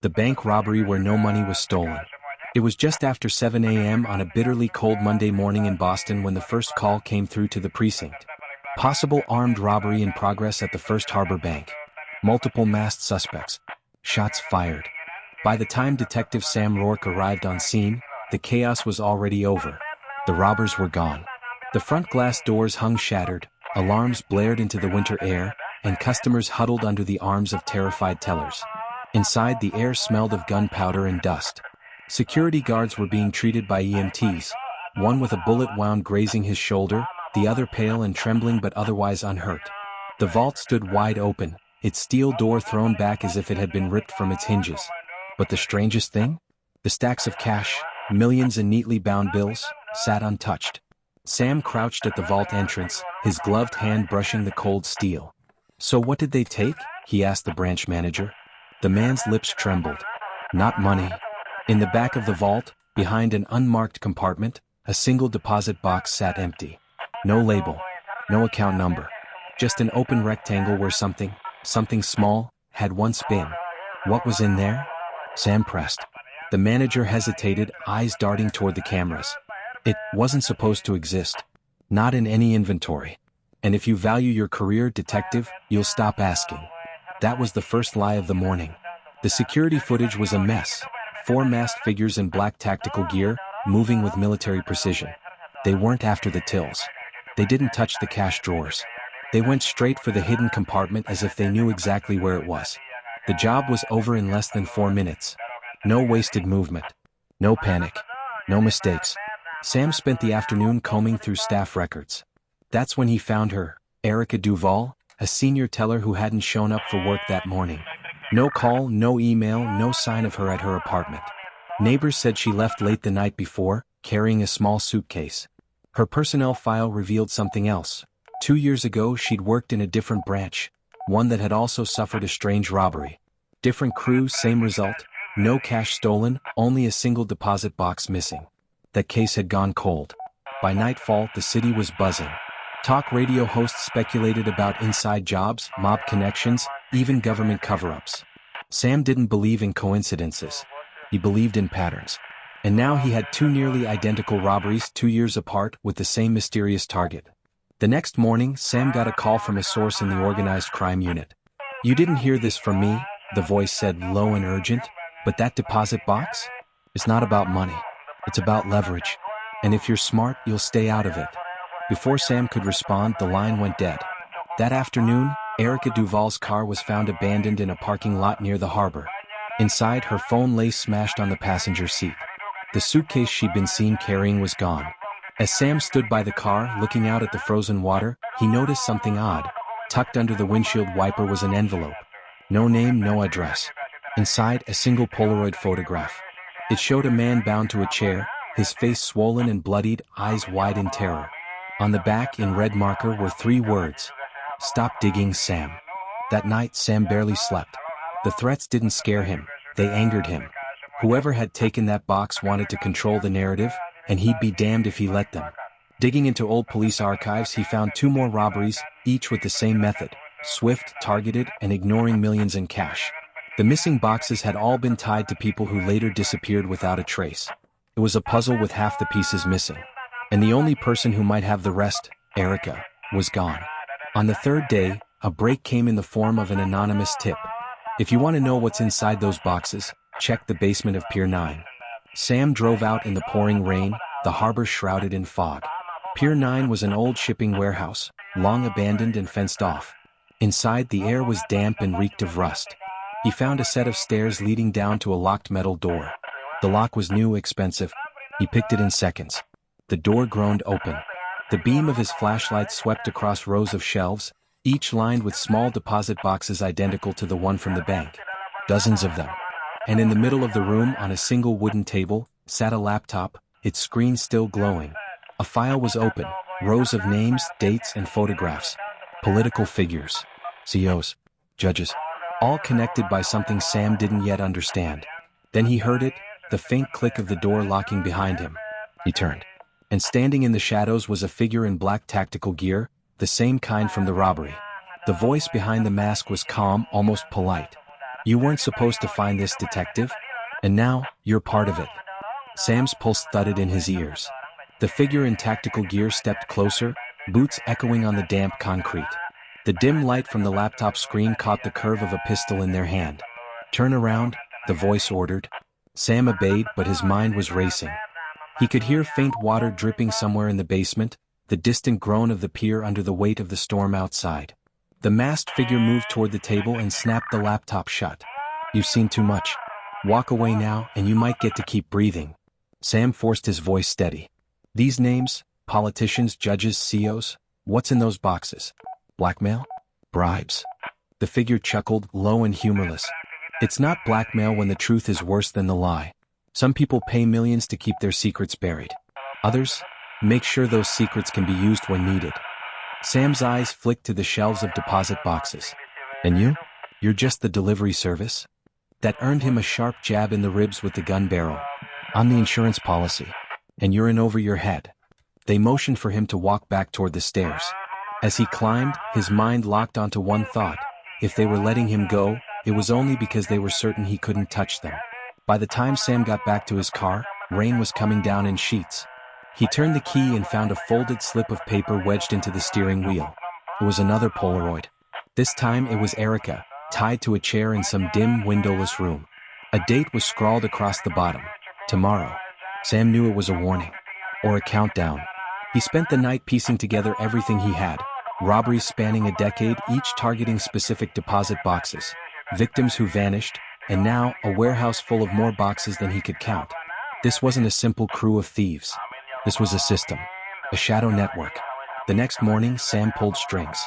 the bank robbery where no money was stolen. It was just after 7 a.m. on a bitterly cold Monday morning in Boston when the first call came through to the precinct. Possible armed robbery in progress at the First Harbor Bank. Multiple masked suspects. Shots fired. By the time Detective Sam Rourke arrived on scene, the chaos was already over. The robbers were gone. The front glass doors hung shattered, alarms blared into the winter air, and customers huddled under the arms of terrified tellers. Inside, the air smelled of gunpowder and dust. Security guards were being treated by EMTs, one with a bullet wound grazing his shoulder, the other pale and trembling but otherwise unhurt. The vault stood wide open, its steel door thrown back as if it had been ripped from its hinges. But the strangest thing? The stacks of cash, millions in neatly bound bills, sat untouched. Sam crouched at the vault entrance, his gloved hand brushing the cold steel. "So what did they take?" he asked the branch manager. The man's lips trembled. "Not money." In the back of the vault, behind an unmarked compartment, a single deposit box sat empty. No label, no account number. Just an open rectangle where something small, had once been. What was in there? Sam pressed. The manager hesitated, eyes darting toward the cameras. It wasn't supposed to exist. Not in any inventory. And if you value your career, detective, you'll stop asking. That was the first lie of the morning. The security footage was a mess. 4 masked figures in black tactical gear, moving with military precision. They weren't after the tills. They didn't touch the cash drawers. They went straight for the hidden compartment as if they knew exactly where it was. The job was over in less than 4 minutes. No wasted movement. No panic. No mistakes. Sam spent the afternoon combing through staff records. That's when he found her, Erica Duval, a senior teller who hadn't shown up for work that morning. No call, no email, no sign of her at her apartment. Neighbors said she left late the night before, carrying a small suitcase. Her personnel file revealed something else. 2 years ago she'd worked in a different branch, one that had also suffered a strange robbery. Different crew, same result, no cash stolen, only a single deposit box missing. That case had gone cold. By nightfall, the city was buzzing. Talk radio hosts speculated about inside jobs, mob connections, even government cover-ups. Sam didn't believe in coincidences. He believed in patterns. And now he had 2 nearly identical robberies 2 years apart with the same mysterious target. The next morning, Sam got a call from a source in the organized crime unit. "You didn't hear this from me," the voice said, low and urgent, "but that deposit box? It's not about money. It's about leverage. And if you're smart, you'll stay out of it." Before Sam could respond, the line went dead. That afternoon, Erica Duval's car was found abandoned in a parking lot near the harbor. Inside, her phone lay smashed on the passenger seat. The suitcase she'd been seen carrying was gone. As Sam stood by the car, looking out at the frozen water, he noticed something odd. Tucked under the windshield wiper was an envelope. No name, no address. Inside, a single Polaroid photograph. It showed a man bound to a chair, his face swollen and bloodied, eyes wide in terror. On the back, in red marker, were 3 words. "Stop digging, Sam." That night, Sam barely slept. The threats didn't scare him, they angered him. Whoever had taken that box wanted to control the narrative, and he'd be damned if he let them. Digging into old police archives, he found 2 more robberies, each with the same method: swift, targeted, and ignoring millions in cash. The missing boxes had all been tied to people who later disappeared without a trace. It was a puzzle with half the pieces missing. And the only person who might have the rest, Erica, was gone. On the 3rd day, a break came in the form of an anonymous tip. "If you want to know what's inside those boxes, check the basement of Pier 9. Sam drove out in the pouring rain, the harbor shrouded in fog. Pier 9 was an old shipping warehouse, long abandoned and fenced off. Inside, the air was damp and reeked of rust. He found a set of stairs leading down to a locked metal door. The lock was new, expensive. He picked it in seconds. The door groaned open. The beam of his flashlight swept across rows of shelves, each lined with small deposit boxes identical to the one from the bank. Dozens of them. And in the middle of the room, on a single wooden table, sat a laptop, its screen still glowing. A file was open, rows of names, dates, and photographs. Political figures, CEOs, judges, all connected by something Sam didn't yet understand. Then he heard it, the faint click of the door locking behind him. He turned. And standing in the shadows was a figure in black tactical gear, the same kind from the robbery. The voice behind the mask was calm, almost polite. You weren't supposed to find this, detective. And now, you're part of it. Sam's pulse thudded in his ears. The figure in tactical gear stepped closer, boots echoing on the damp concrete. The dim light from the laptop screen caught the curve of a pistol in their hand. "Turn around," the voice ordered. Sam obeyed, but his mind was racing. He could hear faint water dripping somewhere in the basement, the distant groan of the pier under the weight of the storm outside. The masked figure moved toward the table and snapped the laptop shut. "You've seen too much. Walk away now and you might get to keep breathing." Sam forced his voice steady. "These names, politicians, judges, CEOs, what's in those boxes? Blackmail? Bribes?" The figure chuckled, low and humorless. "It's not blackmail when the truth is worse than the lie. Some people pay millions to keep their secrets buried. Others make sure those secrets can be used when needed." Sam's eyes flicked to the shelves of deposit boxes. "And you? You're just the delivery service?" That earned him a sharp jab in the ribs with the gun barrel. "I'm the insurance policy. And you're in over your head." They motioned for him to walk back toward the stairs. As he climbed, his mind locked onto one thought. If they were letting him go, it was only because they were certain he couldn't touch them. By the time Sam got back to his car, rain was coming down in sheets. He turned the key and found a folded slip of paper wedged into the steering wheel. It was another Polaroid. This time it was Erica, tied to a chair in some dim, windowless room. A date was scrawled across the bottom. Tomorrow. Sam knew it was a warning. Or a countdown. He spent the night piecing together everything he had. Robberies spanning a decade, each targeting specific deposit boxes. Victims who vanished, and now a warehouse full of more boxes than he could count. This wasn't a simple crew of thieves. This was a system. A shadow network. The next morning, Sam pulled strings.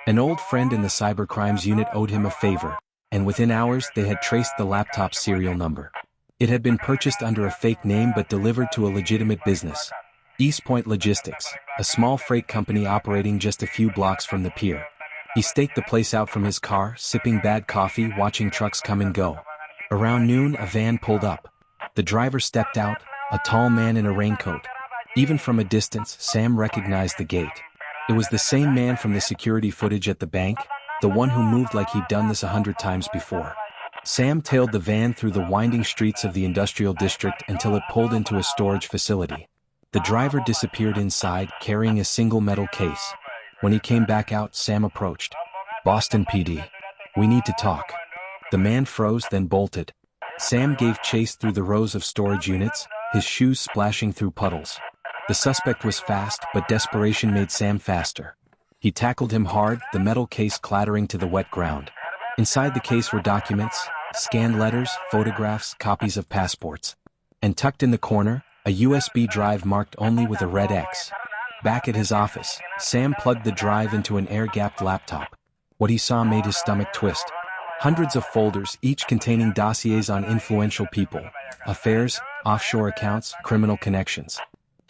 An old friend in the cybercrimes unit owed him a favor, and within hours they had traced the laptop serial number. It had been purchased under a fake name but delivered to a legitimate business. East Point Logistics, a small freight company operating just a few blocks from the pier. He staked the place out from his car, sipping bad coffee, watching trucks come and go. Around noon, a van pulled up. The driver stepped out, a tall man in a raincoat. Even from a distance, Sam recognized the gait. It was the same man from the security footage at the bank, the one who moved like he'd done this 100 times before. Sam tailed the van through the winding streets of the industrial district until it pulled into a storage facility. The driver disappeared inside, carrying a single metal case. When he came back out, Sam approached. "Boston PD. We need to talk." The man froze, then bolted. Sam gave chase through the rows of storage units, his shoes splashing through puddles. The suspect was fast, but desperation made Sam faster. He tackled him hard, the metal case clattering to the wet ground. Inside the case were documents, scanned letters, photographs, copies of passports. And tucked in the corner, a USB drive marked only with a red X. Back at his office, Sam plugged the drive into an air-gapped laptop. What he saw made his stomach twist. Hundreds of folders, each containing dossiers on influential people, affairs, offshore accounts, criminal connections.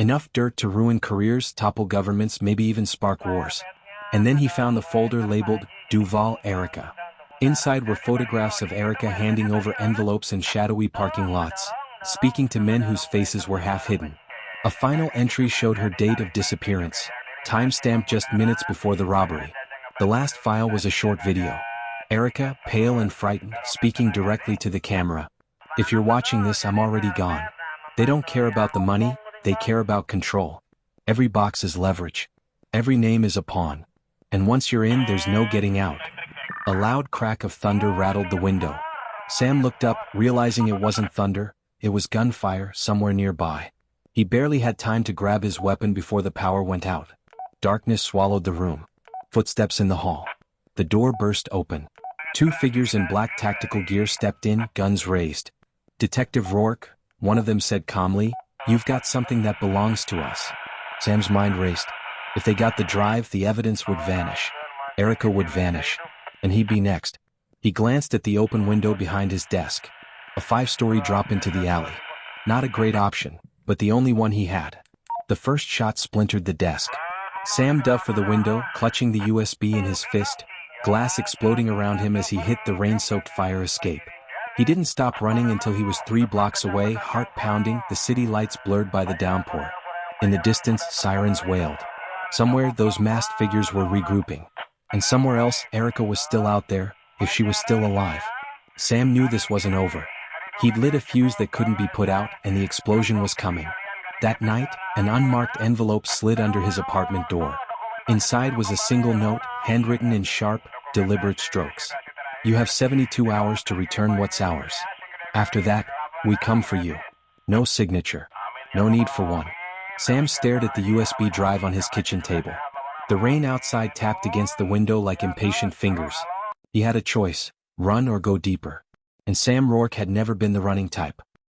Enough dirt to ruin careers, topple governments, maybe even spark wars. And then he found the folder labeled Duval Erica. Inside were photographs of Erica handing over envelopes in shadowy parking lots, speaking to men whose faces were half hidden. A final entry showed her date of disappearance, time-stamped just minutes before the robbery. The last file was a short video. Erica, pale and frightened, speaking directly to the camera. "If you're watching this, I'm already gone." They don't care about the money, they care about control. Every box is leverage. Every name is a pawn. And once you're in, there's no getting out. A loud crack of thunder rattled the window. Sam looked up, realizing it wasn't thunder, it was gunfire somewhere nearby. He barely had time to grab his weapon before the power went out. Darkness swallowed the room. Footsteps in the hall. The door burst open. Two figures in black tactical gear stepped in, guns raised. "Detective Rourke," one of them said calmly, "you've got something that belongs to us." Sam's mind raced. If they got the drive, the evidence would vanish. Erica would vanish. And he'd be next. He glanced at the open window behind his desk. A 5-story drop into the alley. Not a great option, but the only one he had. The first shot splintered the desk. Sam dove for the window, clutching the USB in his fist, glass exploding around him as he hit the rain-soaked fire escape. He didn't stop running until he was 3 blocks away, heart pounding, the city lights blurred by the downpour. In the distance, sirens wailed. Somewhere, those masked figures were regrouping. And somewhere else, Erica was still out there, if she was still alive. Sam knew this wasn't over. He'd lit a fuse that couldn't be put out, and the explosion was coming. That night, an unmarked envelope slid under his apartment door. Inside was a single note, handwritten in sharp, deliberate strokes. You have 72 hours to return what's ours. After that, we come for you. No signature. No need for one. Sam stared at the USB drive on his kitchen table. The rain outside tapped against the window like impatient fingers. He had a choice, run or go deeper. And Sam Rourke had never been the running type.